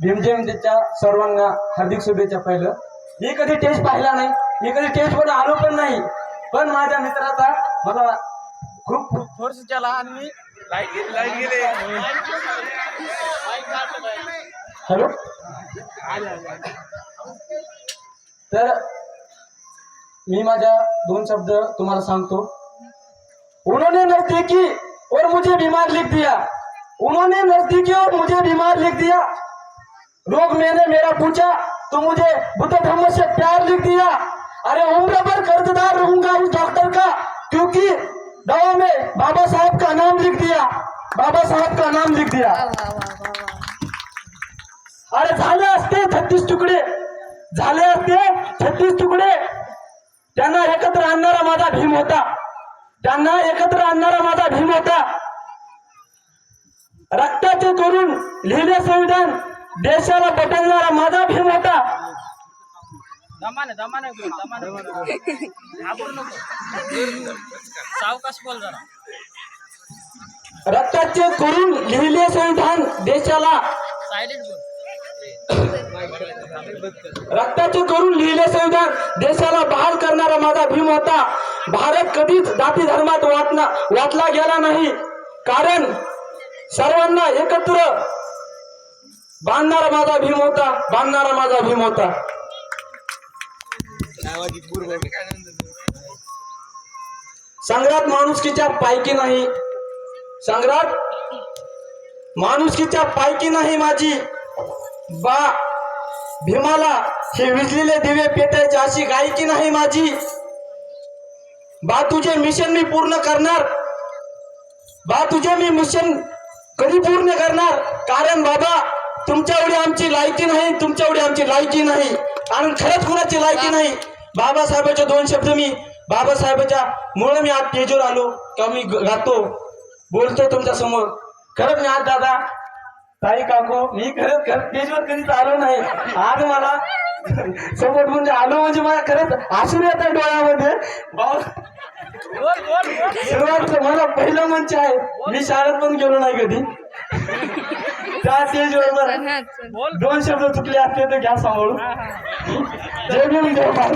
भीमजयंतीच्या सर्वांना हार्दिक शुभेच्छा. पहिलं मी कधी टेस्ट पाहिला नाही, मी कधी टेस्ट मध्ये आलो पण नाही, पण माझ्या मित्राचा मला खूप फोर्स केला आणि मी लाईट गेले. हॅलो. तर मी माझ्या दोन शब्द तुम्हाला सांगतो. उन्होंने नजदीकी और मुझे बीमार लिख दिया, उन्होंने नजदीकी और मुझे बीमार लिख दिया, लोग मैंने मेरा पूछा तो मुझे बुद्ध धर्म से प्यार लिख दिया. अरे उम्र भर कर्जदार रहूंगा उस डॉक्टर का, क्योंकि दवा में बाबा साहब का नाम लिख दिया, बाबा साहब का नाम लिख दिया. अरे झाले असते 36 तुकडे, झाले असते 36 तुकडे. त्यांना एकत्र आणणारा माझा भीम होता, त्यांना एकत्र आणणारा माझा भीम होता. रक्ताचे करून लिहिले संविधान देशाला बदलणारा माझा भीम होता. रक्ताचे करून लिहिले संविधान देशाला, रक्ताचे करून लिहिले संविधान देशाला बहाल करणारा माझा भीम होता. भारत कधीच जाती धर्मात वाटला गेला नाही, कारण सर्वांना एकत्र बांधणारा माझा भीम होता, बांधणारा माझा भीम होता. संग्रात माणुसकीच्या पायकी नाही, संग्रात माणुसकीच्या पायकी नाही माझी बा. भीमाला हे विजलेले दिवे पेटायचे अशी गायकी नाही माझी बा. तुझे मिशन मी पूर्ण करणार बा, तुझे मी मिशन कधी पूर्ण करणार, कारण बाबा तुमच्या एवढी आमची लायकी नाही, तुमच्या एवढी आमची लायकी नाही, आणि खरंच कुणाची लायकी नाही. बाबासाहेबांचे दोन शब्द मी बाबासाहेबांच्या मुळे मी आज स्टेजवर आलो किंवा मी गातो बोलतो तुमच्या समोर. खरंच मी आज दादा ताई काकू मी खरंच स्टेजवर कधीच आलो नाही. आज मला सपोर्ट म्हणजे आलो म्हणजे मला खरंच आसून येतात डोळ्यामध्ये. सुरुवात मला पहिलं मंच आहे, मी शाळेत पण गेलो नाही कधी. त्या स्टेजवर दोन शब्द चुकले असते तर घ्या सांभाळून. जय भीम जय भारत.